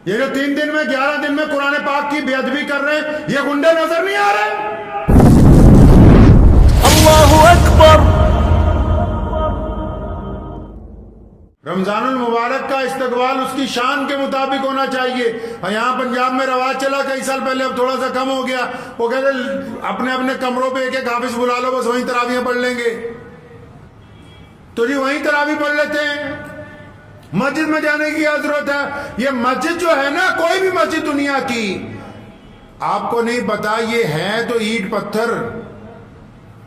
یہ جو 3 دن میں 11 دن میں قرآن پاک کی بے ادبی کر رہے ہیں، یہ گنڈے نظر نہیں آ رہے؟ اللہ اکبر۔ رمضان المبارک کا استقبال اس کی شان کے مطابق ہونا چاہیے۔ یہاں پنجاب میں رواج چلا کئی سال پہلے، اب تھوڑا سا کم ہو گیا، وہ کہتے اپنے اپنے کمروں پہ ایک ایک حافظ بلا لو، بس وہیں تراویحیں پڑھ لیں گے۔ تو جی وہیں تراویح پڑھ لیتے ہیں، مسجد میں جانے کی کیا ضرورت ہے؟ یہ مسجد جو ہے نا، کوئی بھی مسجد دنیا کی، آپ کو نہیں پتا یہ ہے تو اینٹ پتھر،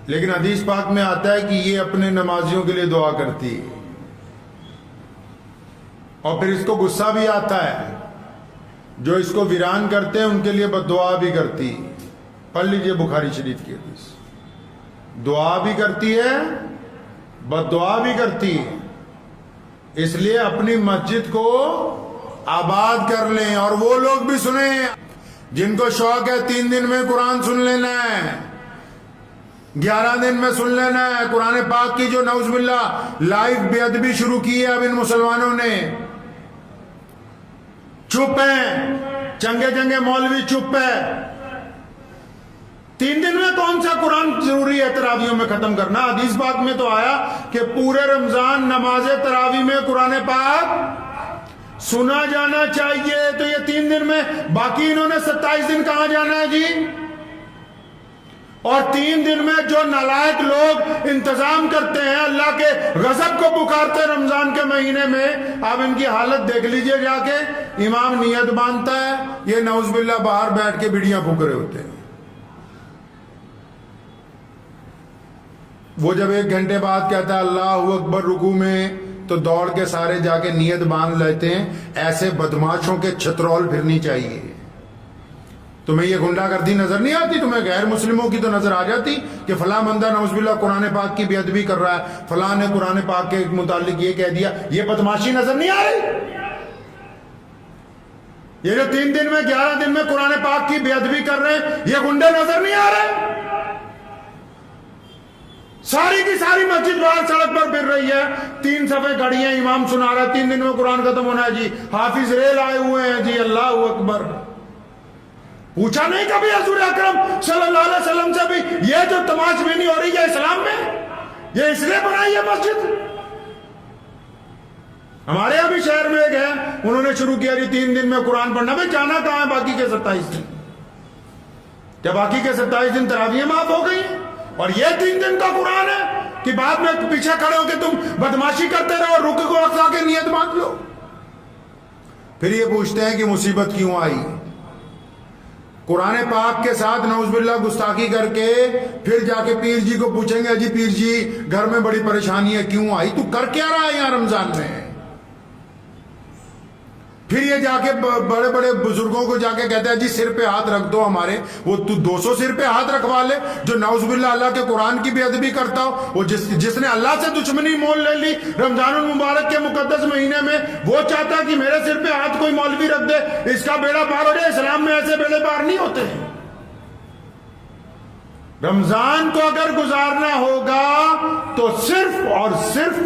لیکن حدیث پاک میں آتا ہے کہ یہ اپنے نمازیوں کے لیے دعا کرتی ہے، اور پھر اس کو غصہ بھی آتا ہے، جو اس کو ویران کرتے ہیں ان کے لیے بد دعا بھی کرتی۔ پڑھ لیجئے بخاری شریف کی حدیث، دعا بھی کرتی ہے بد دعا بھی کرتی ہے۔ اس لیے اپنی مسجد کو آباد کر لیں، اور وہ لوگ بھی سنیں جن کو شوق ہے 3 دن میں قرآن سن لینا ہے، 11 دن میں سن لینا ہے۔ قرآن پاک کی جو نعوذ باللہ لائیو بے ادبی شروع کی ہے اب ان مسلمانوں نے، چپ ہیں، چنگے چنگے مولوی چپ ہے۔ 3 دن میں کون سا قرآن ضروری ہے تراویحوں میں ختم کرنا؟ حدیث پاک میں تو آیا کہ پورے رمضان نماز تراویح میں قرآن پاک سنا جانا چاہیے، تو یہ 3 دن میں باقی انہوں نے 27 دن کہاں جانا ہے جی؟ اور 3 دن میں جو نالائق لوگ انتظام کرتے ہیں، اللہ کے غضب کو پکارتے ہیں رمضان کے مہینے میں، آپ ان کی حالت دیکھ لیجئے جا کے۔ امام نیت باندھتا ہے، یہ نعوذ باللہ باہر بیٹھ کے بیڑیاں پھونک رہے ہوتے ہیں۔ وہ جب 1 گھنٹے بعد کہتا ہے اللہ اکبر رکوع میں، تو دوڑ کے سارے جا کے نیت باندھ لیتے ہیں۔ ایسے بدماشوں کے چھترول پھرنی چاہیے۔ تمہیں یہ گنڈا گردی نظر نہیں آتی؟ تمہیں غیر مسلموں کی تو نظر آ جاتی کہ فلاں بندہ نعوذ باللہ قرآن پاک کی بے ادبی کر رہا ہے، فلاں نے قرآن پاک کے متعلق یہ کہہ دیا، یہ بدماشی نظر نہیں آ رہی؟ یہ جو 3 دن میں 11 دن میں قرآن پاک کی بے ادبی کر رہے ہیں، یہ گنڈے نظر نہیں آ رہے؟ ساری کی ساری مسجد باہر سڑک پر پھر رہی ہے، 3 صفحے کھڑی ہیں، امام سنا رہا ہے 3 دن میں قرآن ختم ہونا ہے جی، حافظ ریل آئے ہوئے ہیں جی، اللہ اکبر۔ پوچھا نہیں کبھی حضور اکرم صلی اللہ علیہ وسلم سے بھی یہ جو تماش بینی ہو رہی ہے اسلام میں، یہ اس لیے بنائی ہے مسجد؟ ہمارے یہاں بھی شہر میں ایک ہے، انہوں نے شروع کیا جی 3 دن میں قرآن پڑھنا۔ بھائی جانا کہاں ہے باقی کے 27 دن؟ کیا باقی کے 27 دن تراویحیں معاف ہو گئی ہیں؟ اور یہ 3 دن کا قرآن ہے کہ بعد میں پیچھے کھڑے ہو کے تم بدماشی کرتے رہو اور رکوع کو اقصا کے نیت باندھ لو؟ پھر یہ پوچھتے ہیں کہ مصیبت کیوں آئی؟ قرآن پاک کے ساتھ نعوذ باللہ گستاخی کر کے پھر جا کے پیر جی کو پوچھیں گے جی پیر جی گھر میں بڑی پریشانی ہے، کیوں آئی؟ تو کر کیا رہا ہے یہاں رمضان میں؟ پھر یہ جا کے بڑے بڑے بزرگوں کو جا کے کہتا ہے جی سر پہ ہاتھ رکھ دو ہمارے، وہ تو 200 سر پہ ہاتھ رکھوا لے جو نعوذ باللہ اللہ کے قرآن کی بے ادبی کرتا ہو، وہ جس نے اللہ سے دشمنی مول لے لی رمضان المبارک کے مقدس مہینے میں، وہ چاہتا ہے کہ میرے سر پہ ہاتھ کوئی مولوی رکھ دے، اس کا بیڑا پار ہو جائے۔ اسلام میں ایسے بیڑے پار نہیں ہوتے ہیں۔ رمضان کو اگر گزارنا ہوگا تو صرف اور صرف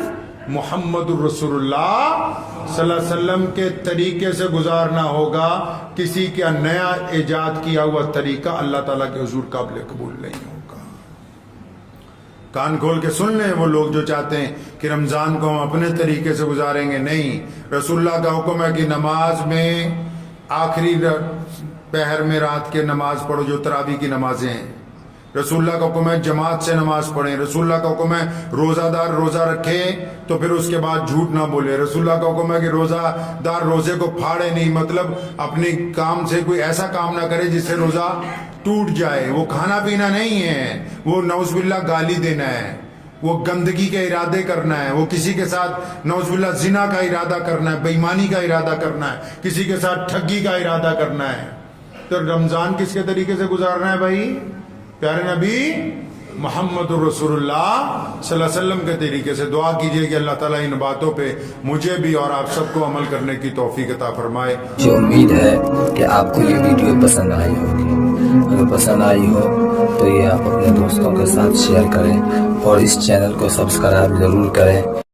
محمد الرسول اللہ صلی اللہ علیہ وسلم کے طریقے سے گزارنا ہوگا۔ کسی کا نیا ایجاد کیا ہوا طریقہ اللہ تعالیٰ کے حضور قابل قبول نہیں ہوگا۔ کان کھول کے سن لیں وہ لوگ جو چاہتے ہیں کہ رمضان کو ہم اپنے طریقے سے گزاریں گے، نہیں۔ رسول اللہ کا حکم ہے کہ نماز میں آخری پہر میں رات کے نماز پڑھو، جو تراویح کی نمازیں ہیں۔ رسول اللہ کا حکم ہے جماعت سے نماز پڑھیں۔ رسول اللہ کا حکم ہے روزہ دار روزہ رکھے تو پھر اس کے بعد جھوٹ نہ بولے۔ رسول اللہ کا حکم ہے کہ روزہ دار روزے کو پھاڑے نہیں، مطلب اپنی کام سے کوئی ایسا کام نہ کرے جس سے روزہ ٹوٹ جائے۔ وہ کھانا پینا نہیں ہے، وہ نعوذ باللہ گالی دینا ہے، وہ گندگی کے ارادے کرنا ہے، وہ کسی کے ساتھ نعوذ باللہ زنا کا ارادہ کرنا ہے، بے ایمانی کا ارادہ کرنا ہے، کسی کے ساتھ ٹھگی کا ارادہ کرنا ہے۔ تو رمضان کس کے طریقے سے گزارنا ہے بھائی؟ پیارے نبی محمد رسول اللہ صلی اللہ علیہ وسلم کے طریقے سے۔ دعا کیجئے کہ اللہ تعالیٰ ان باتوں پہ مجھے بھی اور آپ سب کو عمل کرنے کی توفیق عطا فرمائے۔ مجھے امید ہے کہ آپ کو یہ ویڈیو پسند آئی ہوگی۔ اگر پسند آئی ہو تو یہ آپ اپنے دوستوں کے ساتھ شیئر کریں اور اس چینل کو سبسکرائب ضرور کریں۔